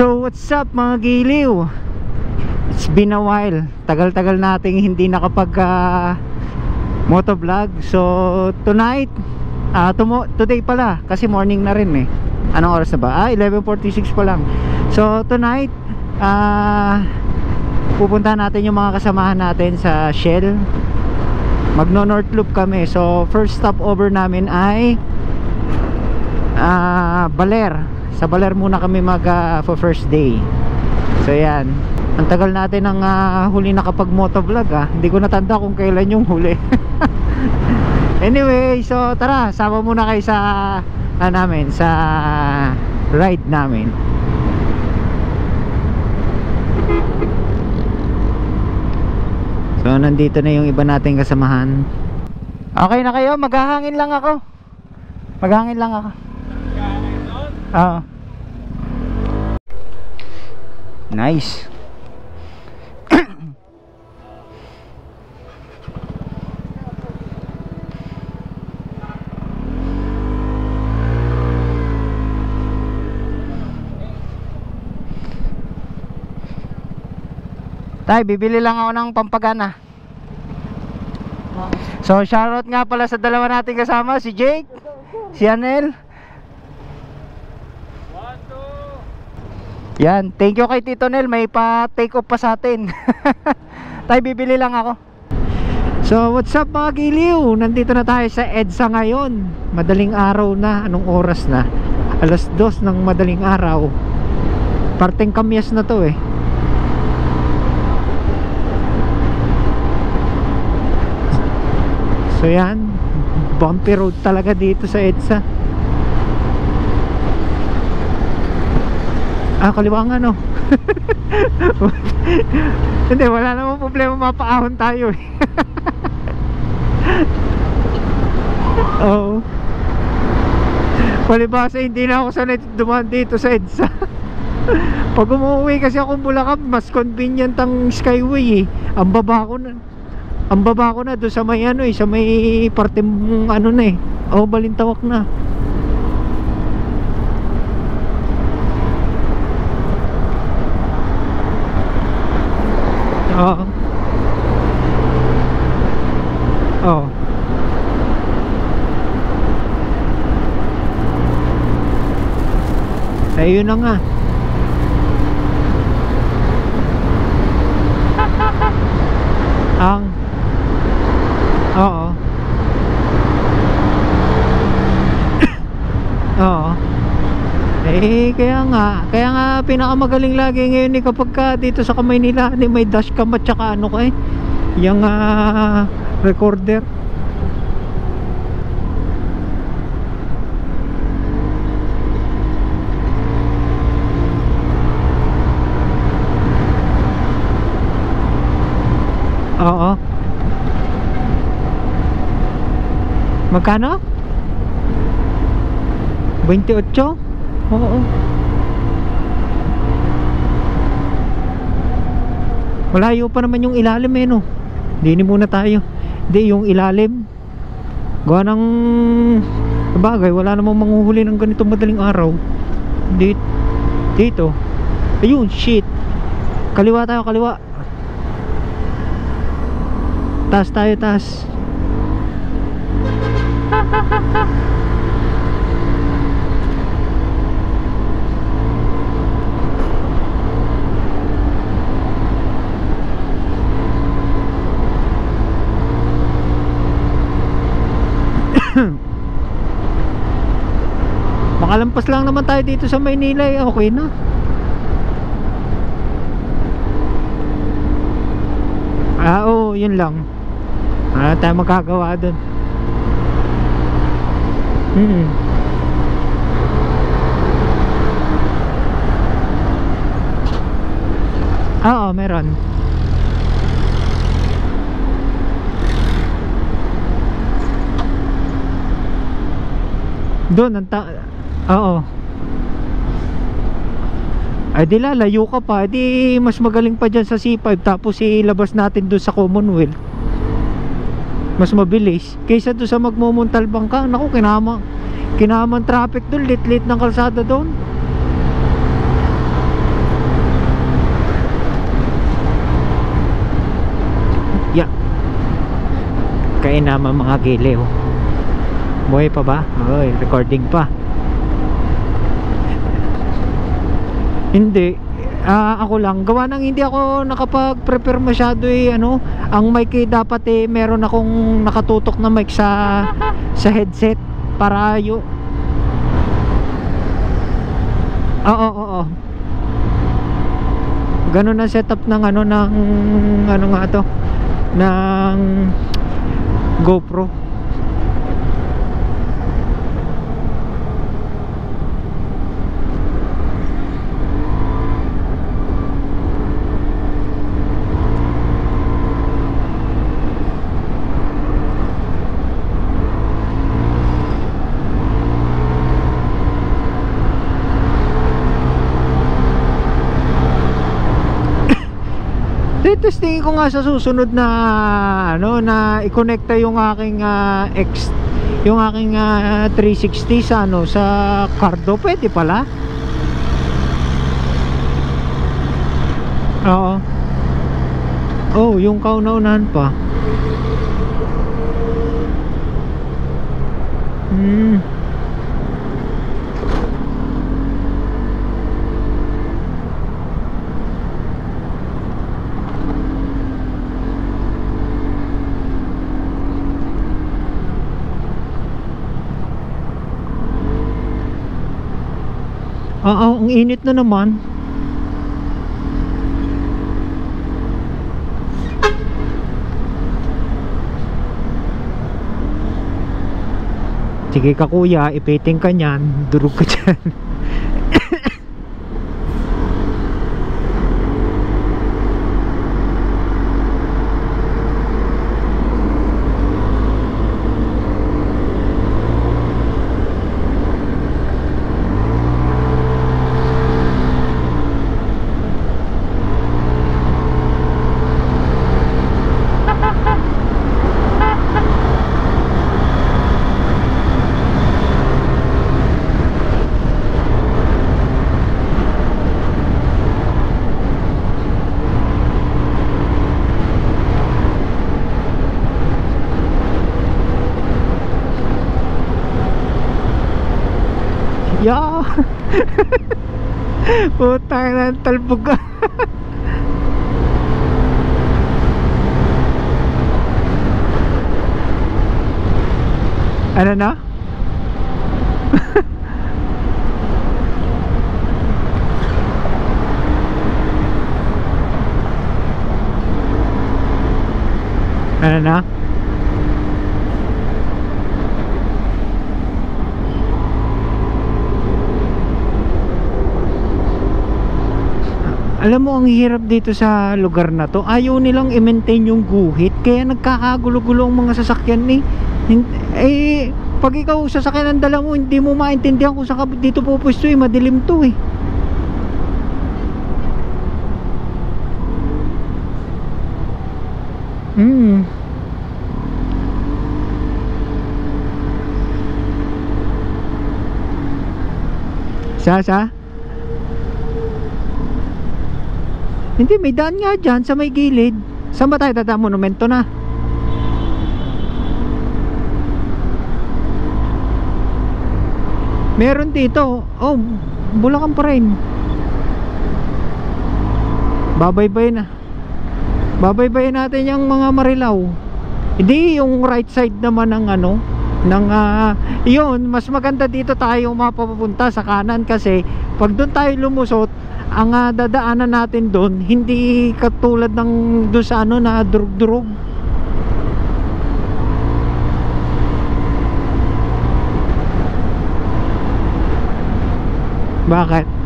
So what's up mga giliw? It's been a while. Tagal-tagal nating hindi nakapag motovlog. So tonight, today pala kasi morning na rin eh. Anong oras na ba? 11:46 pa lang. So tonight, pupunta natin yung mga kasamahan natin sa Shell. Magno North Loop kami. So first stop over namin ay Baler. Sa Baler muna kami for first day. So yan. Ang tagal natin ng huli nakapag motovlog Hindi ko natanda kung kailan yung huli. Anyway, so tara, sama muna kayo sa namin, sa ride namin. So nandito na yung iba nating kasamahan. Okay na kayo? Maghahangin lang ako. Maghahangin lang ako. Oo. Nice. Tay, bibili lang ako ng pampagana. So shoutout nga pala sa dalawa nating kasama, si Jake, si Anel. Yan, thank you kay Tito Nel, may pa-take off pa sa atin. Tay, bibili lang ako. So what's up mga giliw? Nandito na tayo sa EDSA ngayon. Madaling araw na. Anong oras na? 2:00 ng madaling araw. Parteng Kamyas na to eh. So yan, bumpy road talaga dito sa EDSA. Kaliwa nga no. Hindi, wala namang problema, mapaahon tayo eh. Oo. Palibasa hindi na ako sanay dumaan dito sa EDSA. Pag umuwi kasi ako Bulacan, mas convenient ang Skyway eh. Ang baba ko na doon sa may sa may parte na eh. Balintawak na. Oo. Oo. Ayun na nga. Oo. Oo. Kaya nga pinakamagaling lagi ngayon kapag dito sa Maynila may dashcam at saka yung recorder. Oo. Magkano? 28? Oo. Malayo pa naman yung ilalim no. Dini muna tayo. Hindi, yung ilalim gawa ng bagay, wala namang manghuhuli ng ganitong madaling araw. Dito. Ayun, shit. Kaliwa tayo, kaliwa. Taas tayo, taas. Makalampas lang naman tayo dito sa Maynila okay na. Oo, yun lang. Wala tayo magagawa dun. Oo, meron. Doon oo. Ay di lalayo ka pa, di mas magaling pa dyan sa C5, tapos ilabas natin doon sa Commonwealth. Mas mabilis kaysa doon sa magmumuntalbang ka. Naku, kinamang traffic doon, lit ng kalsada doon. naman mga giliw. Buhay pa ba? Oy, recording pa. Hindi. Ako lang. Gawa nang hindi ako nakapag-prepare masyado ang mic dapat meron akong nakatutok na mic sa headset para Oo. Ganun ang setup ng ng nga to, ng GoPro. Testingin ko nga sa susunod na na i-connecta yung aking yung aking 360 sa sa Cardo. Pwede pala. Oo. Oh, yung kauna-unahan pa. Oo, ang init na naman. Sige ka kuya, ipiting ka nyan. Durog ka dyan. Ya. Putang na talbog ka. Ano na? Ano na? Alam mo, ang hirap dito sa lugar na to. Ayaw nilang i-maintain yung guhit, kaya nagkakagulo-gulo ang mga sasakyan pag ikaw sasakyan ang dala mo, hindi mo maintindihan kung saan ka dito pupwesto. Madilim to Sasa? Hindi, may daan nga dyan sa may gilid. Saan ba tayo dadaan? Monumento na. Meron dito. Oh, Bulacan pa rin. Babaybayin natin yung mga Marilaw. Hindi yung right side naman ng yun, mas maganda dito tayo mapapunta sa kanan, kasi pag doon tayo lumusot, ang dadaanan natin doon hindi katulad ng doon sa na durug-durug. Bakit?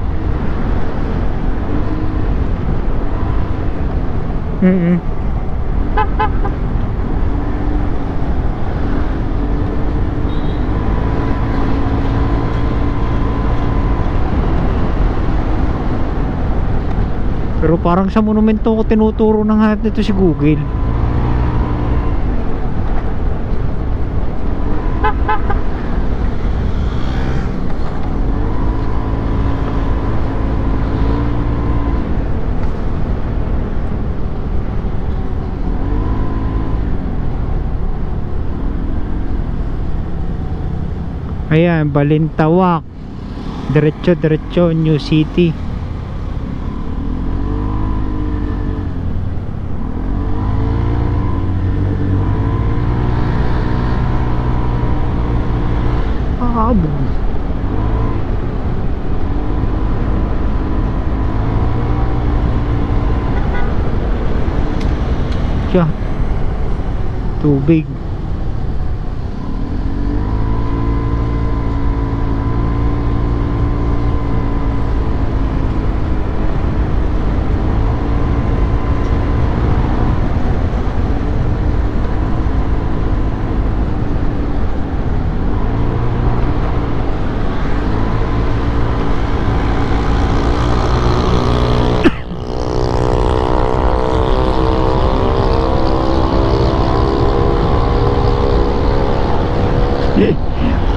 Pero parang sa monumento ko tinuturo ng hanap nito si Google. Ayan, Balintawak. Diretso New City. Siya tubig.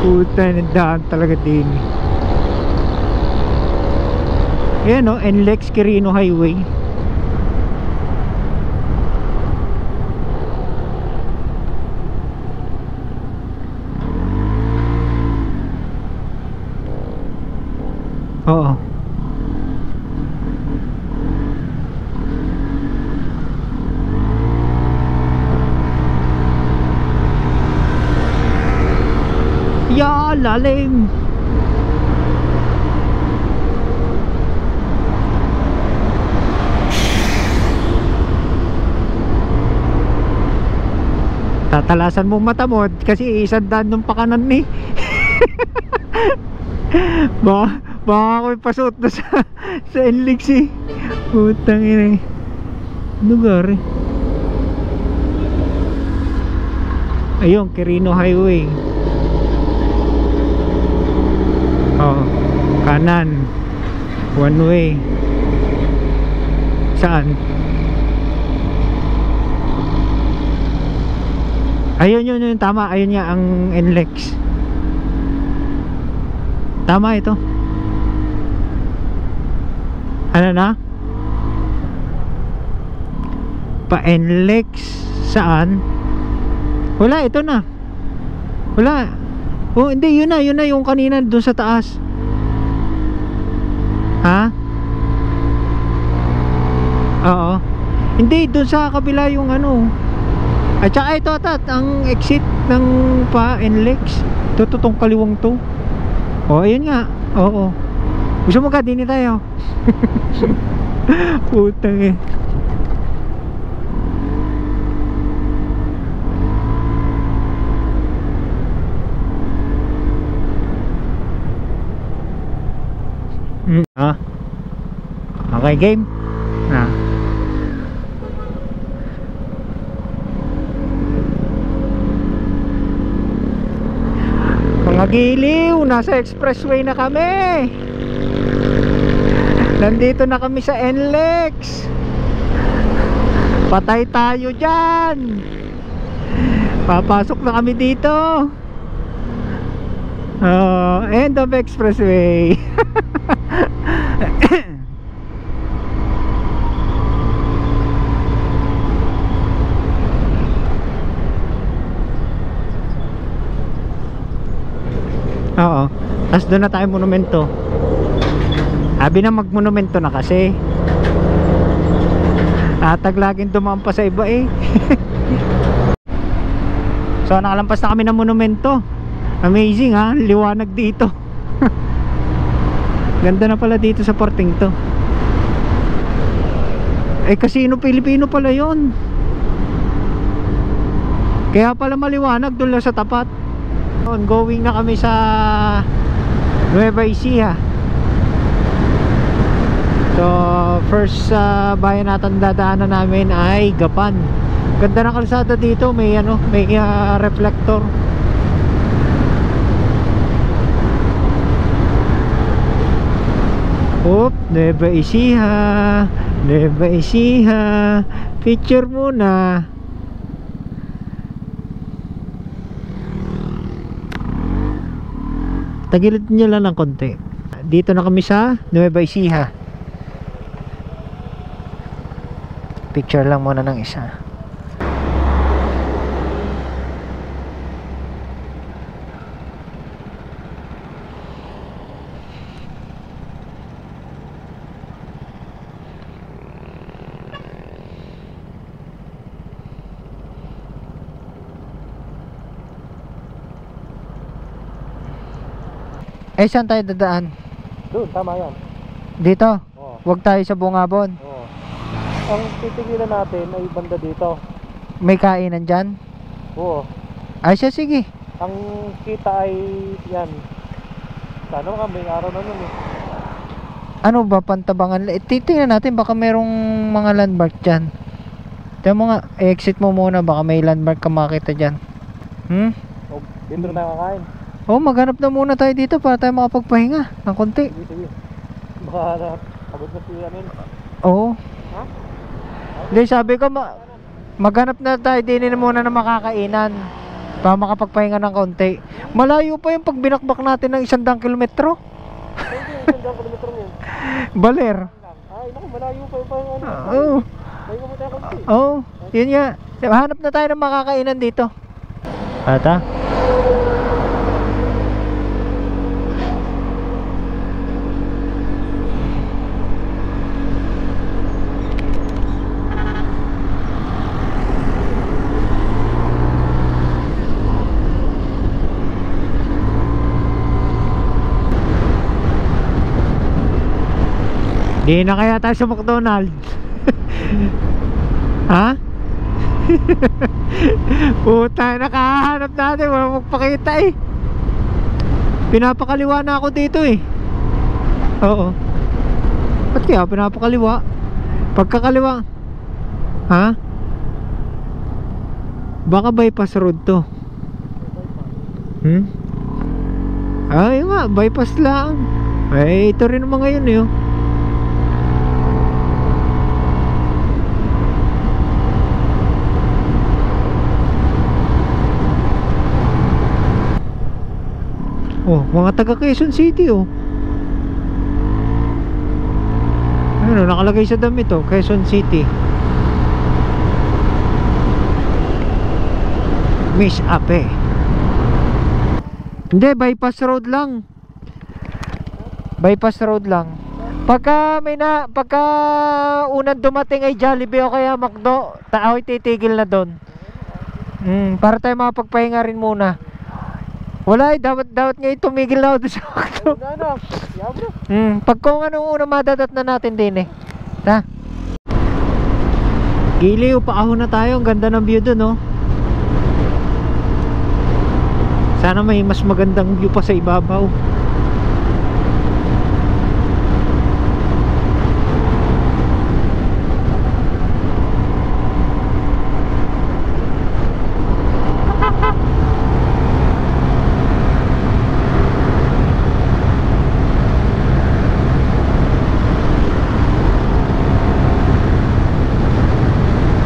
Puta, nandaan talaga din. Ayan o, NLEX Quirino Highway. Oo. Ya, lalim. Tatalasan mong mata mo kasi isang daan ng pakanan ni. Baka ako'y pasuot na sa NLEX eh. Putang ina. Lugar eh. Ayun, Quirino Highway. Oh, kanan. One way. Saan? Ayun yun tama. Ayun nga ang NLEX. Tama ito. Ano na? Pa NLEX saan? Wala, ito na. Wala. Oh, hindi, yun na yung kanina doon sa taas. Ha? Oo. Hindi, doon sa kabila yung ano. At saka ito, ang exit ng pa NLEX. Ito, tong kaliwang to. Oh, ayun nga. Oo. Gusto mo ka, dini tayo. Putang eh. Okay, game. Mga giliw, nasa expressway na kami. Nandito na kami sa NLEX. Patay tayo dyan. Papasok na kami dito. End of expressway. Oo. Tapos doon na tayo monumento. Sabi na magmonumento na kasi. Atag laging dumaan pa sa iba eh. So nakalampas na kami ng monumento. Amazing ha, liwanag dito. Ganda na pala dito sa porting to. Eh Casino Pilipino pala yon. Kaya pala maliwanag doon lang sa tapat. Ongoing na kami sa Nueva Ecija. So first bayan natin dadaanan namin ay Gapan. Ganda ng kalsada dito, may ano, may reflector. Oop, Nueva Ecija. Nueva Ecija. Picture muna. Tagilid nyo lang ng konti. Dito na kami sa Nueva Ecija. Picture lang muna ng isa. Eh, saan tayo dadaan? Doon, tama yan. Dito? Oo. Huwag tayo sa Bungabon. Oo. Ang titigilan natin ay banda dito. May kainan dyan? Oo. Ay siya, sige. Ang kita ay yan. Sana mga may araw na nun eh. Ano ba, Pantabangan? Titingnan natin, baka merong mga landmark dyan. Tignan mo nga, exit mo muna, baka may landmark ka makita dyan. O, dito na nakakain. Oh, maghanap na muna tayo dito para tayo makapagpahinga ng konti. Sige, sige. Baka pagod na si Amin. Oo. Ha? Hindi, sabi ko, maghanap na tayo din muna ng makakainan para makapagpahinga ng konti. Malayo pa yung pag binakbak natin ng 100 kilometro. Hindi, 100 kilometro yun. Baler. Ay, naku, malayo pa yung ano. Oo. May kumita yung konti. Oo, yun nga. Hanap na tayo ng makakainan dito. Ata? Di na kaya tayo sa McDonald's. Ha? Puta, nakahanap natin, wala magpakita eh. Pinapakaliwa na ako dito eh. Oo. Ba't kaya pinapakaliwa? Pagkakaliwa. Ha? Baka bypass road to. Ay nga, bypass lang. Ay, ito rin naman ngayon eh. Oh, mga taga Quezon City oh. Ano, nakalagay sa damit oh, Quezon City. Miss Ape. Hindi, bypass road lang. Bypass road lang. Pagka unang dumating ay Jollibee o kaya McDo, tao'y titigil na doon. Para tayo makapagpahinga rin muna. Wala eh, dapat nga tumigil na ako doon sa McDo. Pag kung anong unang madadat na natin din eh. Ta. Giliw, paahon na tayo. Ang ganda ng view doon oh. Sana may mas magandang view pa sa ibabaw.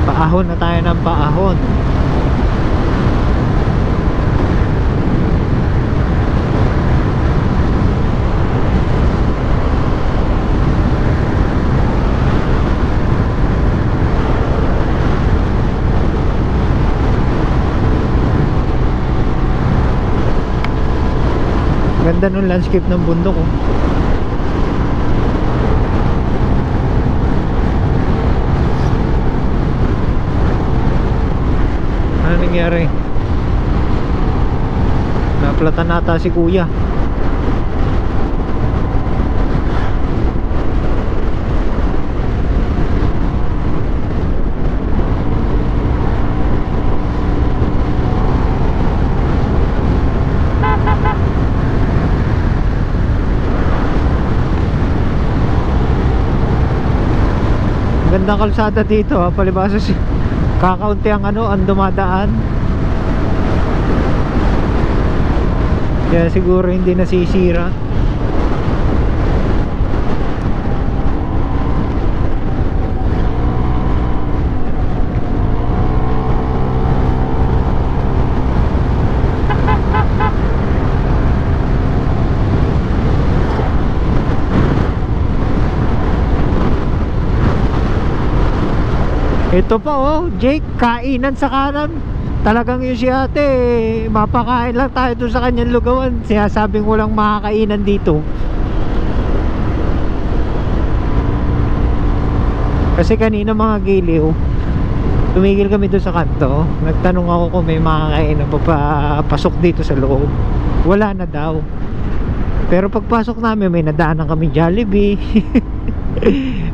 Paahon na tayo ng paahon. Ganda nung landscape ng bundok oh. Ano nangyari? Naplatan nata si kuya. Gandang kalsada dito ha, palibasa si kakaunti ang ang dumadaan. Kaya siguro hindi nasisira. Ito pa oh, Jake, kainan sa kanan. Talagang yun si ate, mapakain lang tayo doon sa kanyang lugawan. Sinasabing walang makakainan dito. Kasi kanina mga giliw, tumigil kami doon sa kanto. Nagtanong ako kung may makakainan pa pasok dito sa loob. Wala na daw. Pero pagpasok namin may nadaanan kami Jollibee.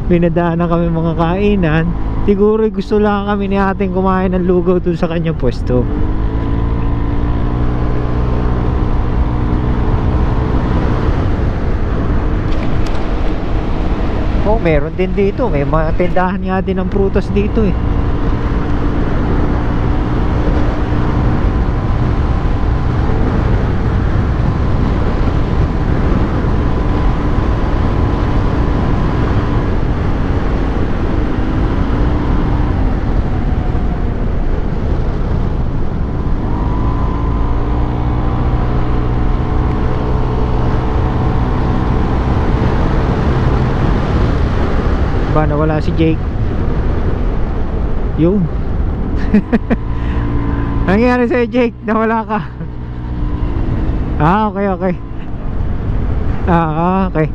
May nadaanan kami mga kainan. Siguro gusto lang kami ni ating kumain ng lugaw dun sa kanyang pwesto. Oh, meron din dito. May mga tindahan nga din ng prutas dito eh. Ba, nawala si Jake. Yun. Nangyari sa'yo, Jake? Nawala ka. Ah, okay, okay. Ah, okay.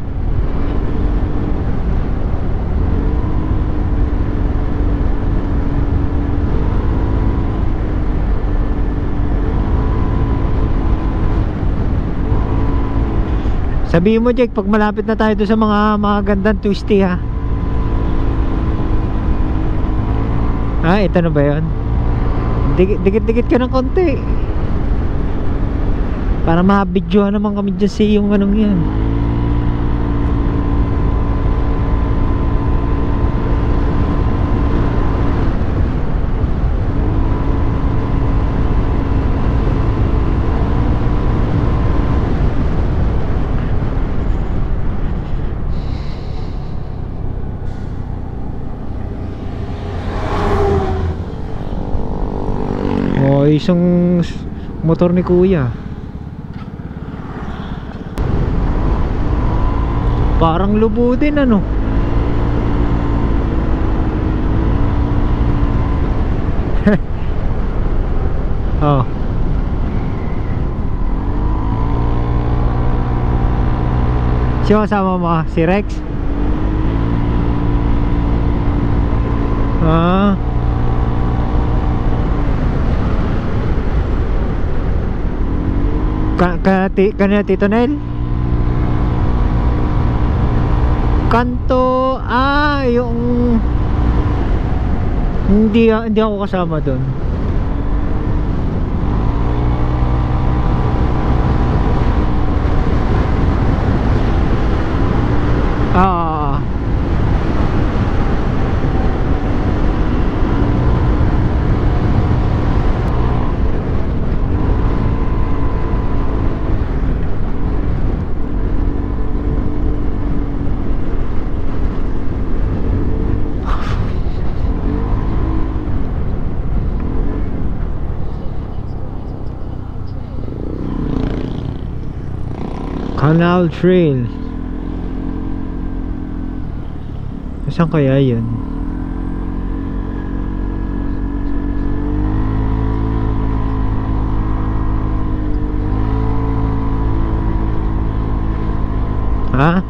Sabihin mo, Jake, pag malapit na tayo doon sa mga gandang twisty, ha. Ah, ito na ba yun? Dikit-dikit ka ng konti para ma-videohan naman kami dyan sa yung anong yan. Oh, isang motor ni kuya. Parang lubo din ano. Oh. Sino kasama mo? Si Rex? Ah. Kanina Tito Nel? Kanto, yung hindi ako kasama doon. Canal Trail. Saan kaya yun? Ha?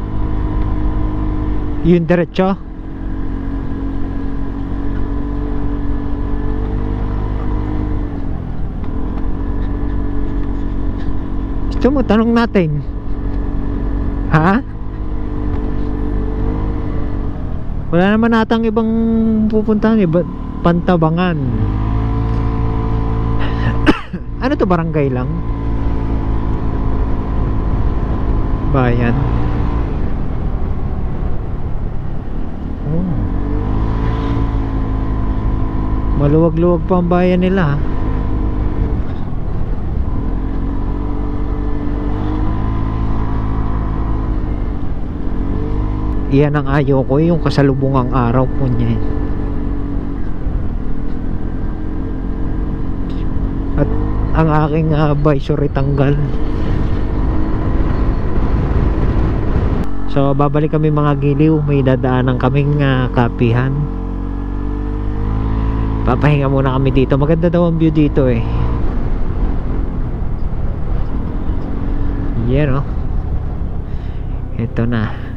Yun diretso? Gusto mo tanong natin? Ha? Wala naman natang ibang pupuntahan, Pantabangan. Ano to, barangay lang? Bayan. Oh. Maluwag-luwag pa ang bayan nila. Iyan ang ayaw ko, yung kasalubungang araw po niya. At ang aking visory tanggal. So babalik kami mga giliw. May dadaanan kaming kapihan. Papahinga muna kami dito. Maganda daw ang view dito eh. Yan oh. Ito na.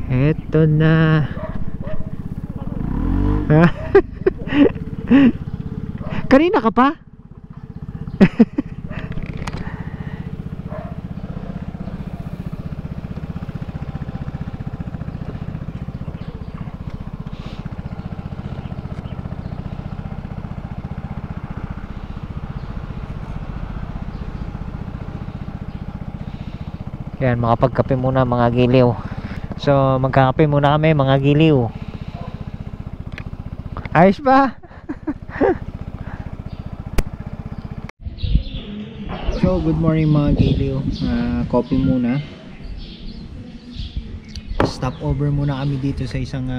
Eto na. Kanina ka pa? Yan, makapagkape muna mga giliw. So magkakape muna kami mga giliw. Ayos ba? So good morning mga giliw. Coffee muna. Stop over muna kami dito sa isang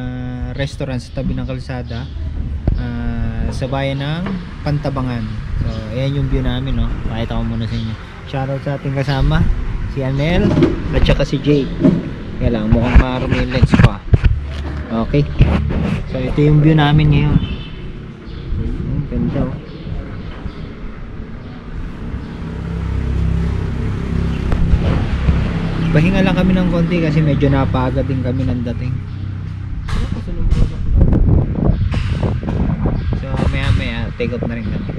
restaurant sa tabi ng kalsada, sa bayan ng Pantabangan. So ayan yung view namin, no? Pakita ko muna sa inyo. Shoutout sa ating kasama, si Anel at saka si Jake. Kaya lang, mukhang marumi yung lens pa. Okay, so ito yung view namin ngayon. Ganda, oh. Pahinga lang kami ng konti kasi medyo napagod din kami ng dating. So maya maya take off na rin kami.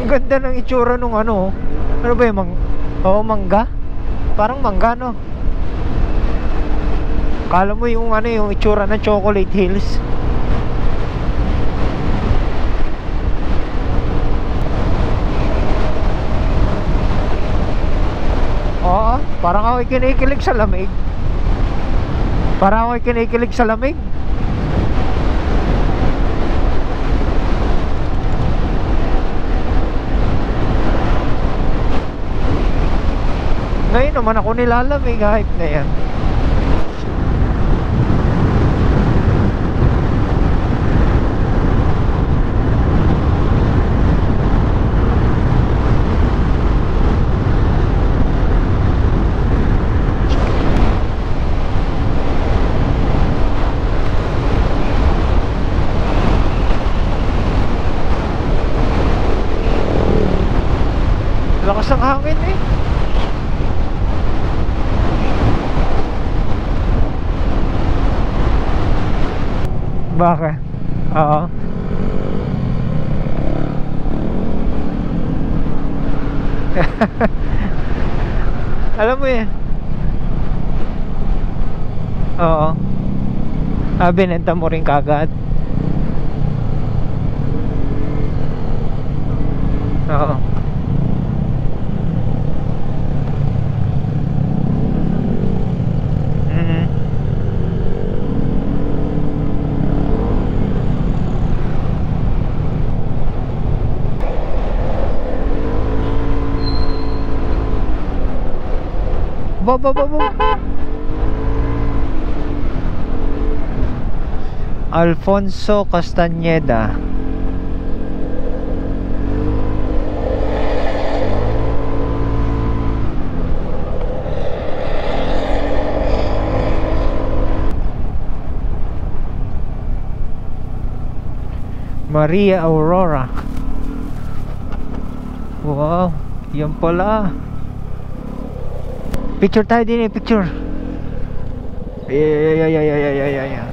Ganda ng itsura nung ano ba yung mangga? Parang mangga, no? Kala mo yung ano, yung itsura ng Chocolate Hills. Oo, parang ako'y kinikilig sa lamig. Parang ako'y kinikilig sa lamig. Ngayon naman ako nilalamig, hype na yan. Lakas ng hangin eh. Bakit? Oo. Alam mo yan. Oo. Binenta mo rin kagad. Oo. Alfonso Castañeda. Maria Aurora. Wow, yan pala. Picture tayo din eh, picture. Ay, ay, ay, ay, ay, ay, ay, ay, ay.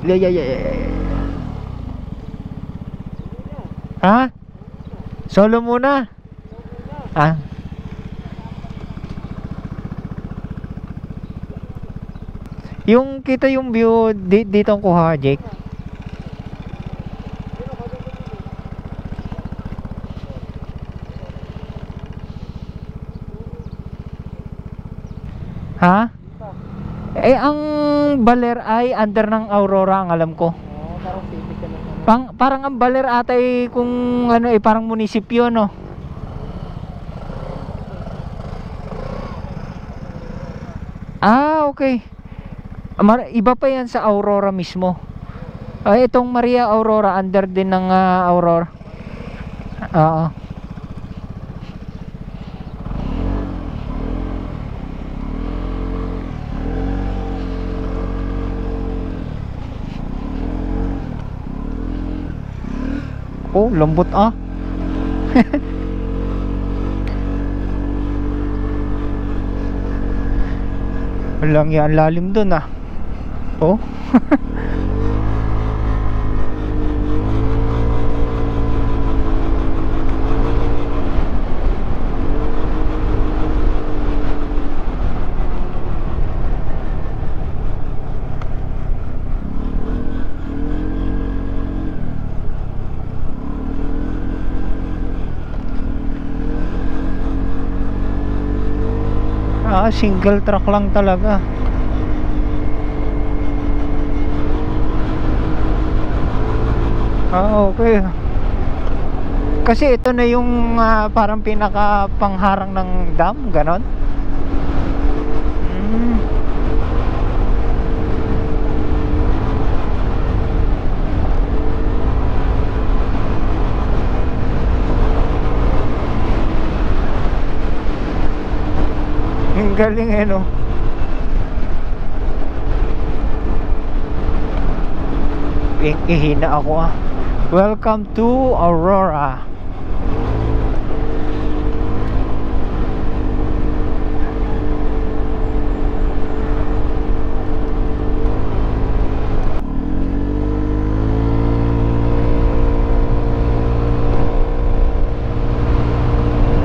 Ay, ay, ay, ay. Ha? Solo muna? Ah. Yung kita yung view dito ang kuha, Jake. Ha? Eh ang Baler ay under ng Aurora ang alam ko. Parang city ka na. Parang ang Baler ata ay kung ano eh parang munisipyo no. Ah, okay. Iba pa yan sa Aurora mismo. Ay, itong Maria Aurora under din ng Aurora. Oo. Oh, lambot ah. Walang yan lalim dun ah. Oh. Single track lang talaga. Okay. Kasi ito na yung parang pinaka pangharang ng dam, ganon. Ang galing eh no. Ihina ako ah. Welcome to Aurora.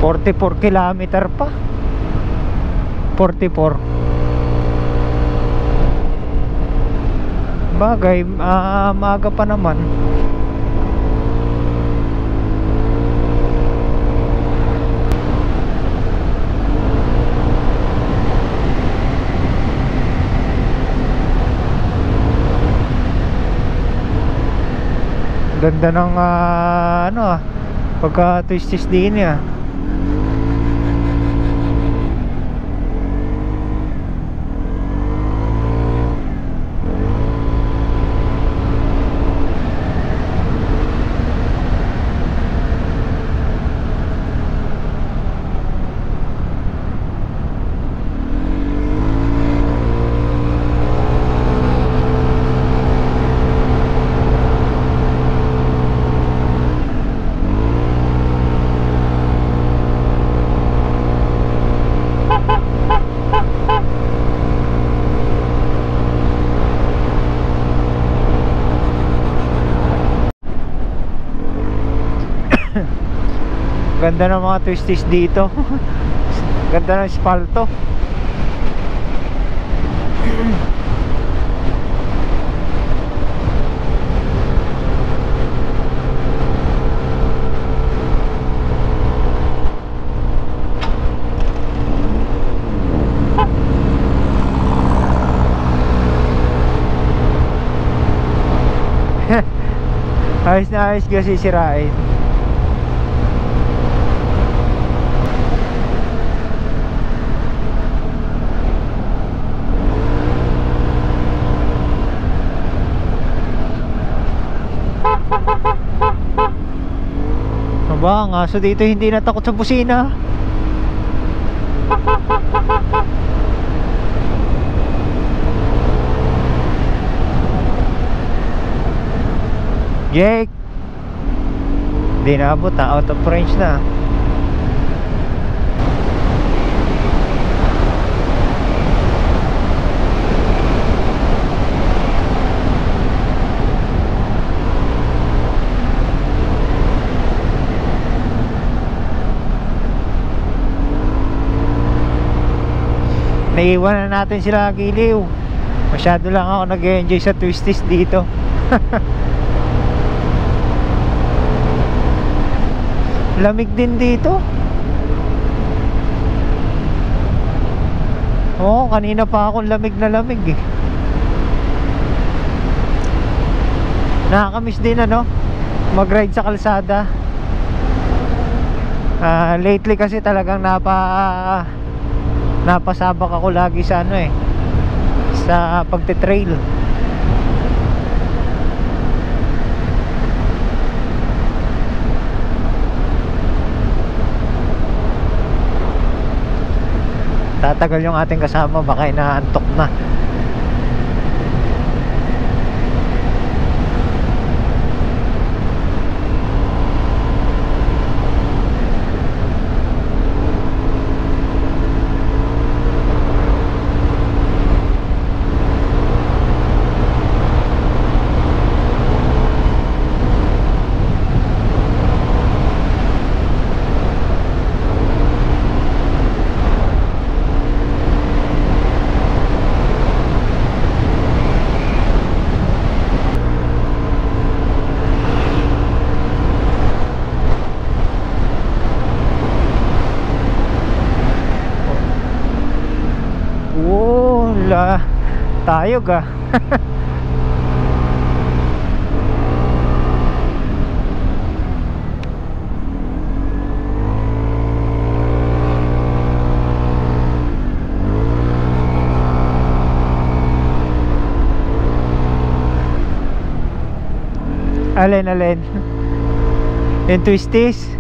...44 kilometer pa. 44. Bagay, maaga pa naman. Ganda ng pagka twist din niya. Ganda ng mga twisties dito. Ganda ng espalto. Ayos na ayos kasi sirain. Aba, ang aso dito hindi natakot sa busina. Jake, Hindi na abot, out of range na. Naiwan na natin sila Giliw. Masyado lang ako nag-enjoy sa twisties dito. Lamig din dito. Oo, kanina pa akong lamig na lamig eh. Nakakamiss din ano, mag-ride sa kalsada. Lately kasi talagang napasabak ako lagi sa ano eh, sa pagte-trail. Tatagal yung ating kasama, baka inaantok na. Tayo ga. Alin yung twisties.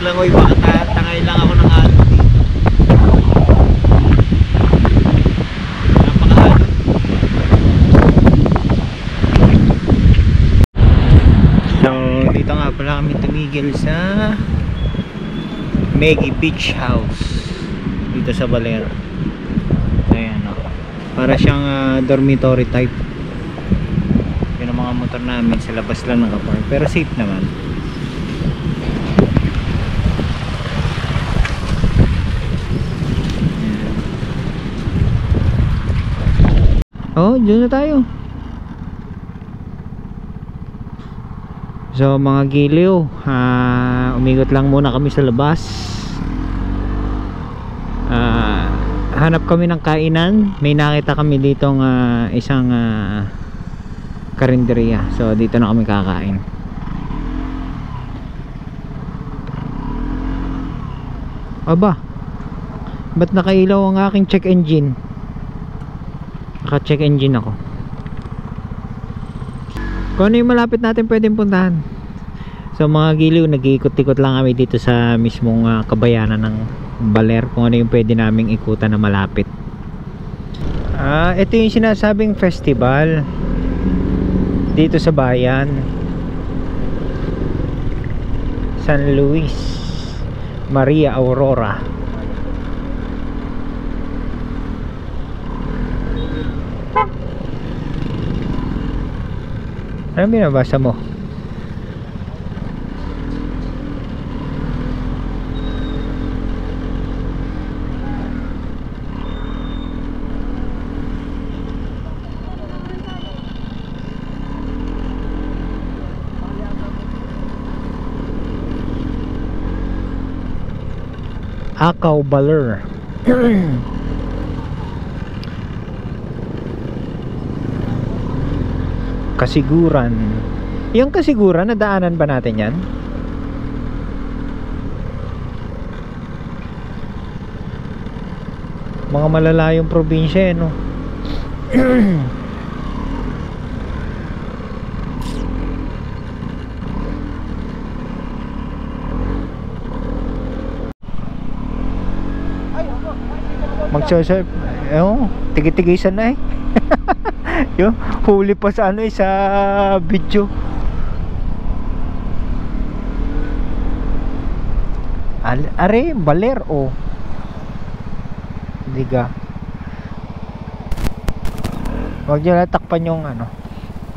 Langoy baka tangay lang ako ng alon dito. Napakaalon. So dito nga pala kami tumigil sa Meggy Beach House dito sa Valero. Ayan o, para siyang dormitory type. Yun ang mga motor namin, sa labas lang nakapark, pero safe naman. Oh, dyan na tayo. So mga Giliw, umigot lang muna kami sa labas. Hanap kami ng kainan. May nakita kami ditong isang karinderya. So dito na kami kakain. Aba, ba't nakailaw ang aking check engine? Naka-check engine ako. Kung ano yung malapit natin pwedeng puntahan. So mga Giliw, nag-iikot-ikot lang kami dito sa mismong kabayanan ng Baler, kung ano yung pwede naming ikutan na malapit. Ito yung sinasabing festival dito sa bayan, San Luis Maria Aurora. Ano binabasa mo? Hakaw Baler. Kasiguran. Yung Kasiguran, nadaanan ba natin yan? Mga malalayong probinsya no. Magsasurf. Tigi-tigisan na eh. Yung huli pa sa ano eh, sa video. Are, baler oh. Diga. Huwag nyo natakpan yung ano.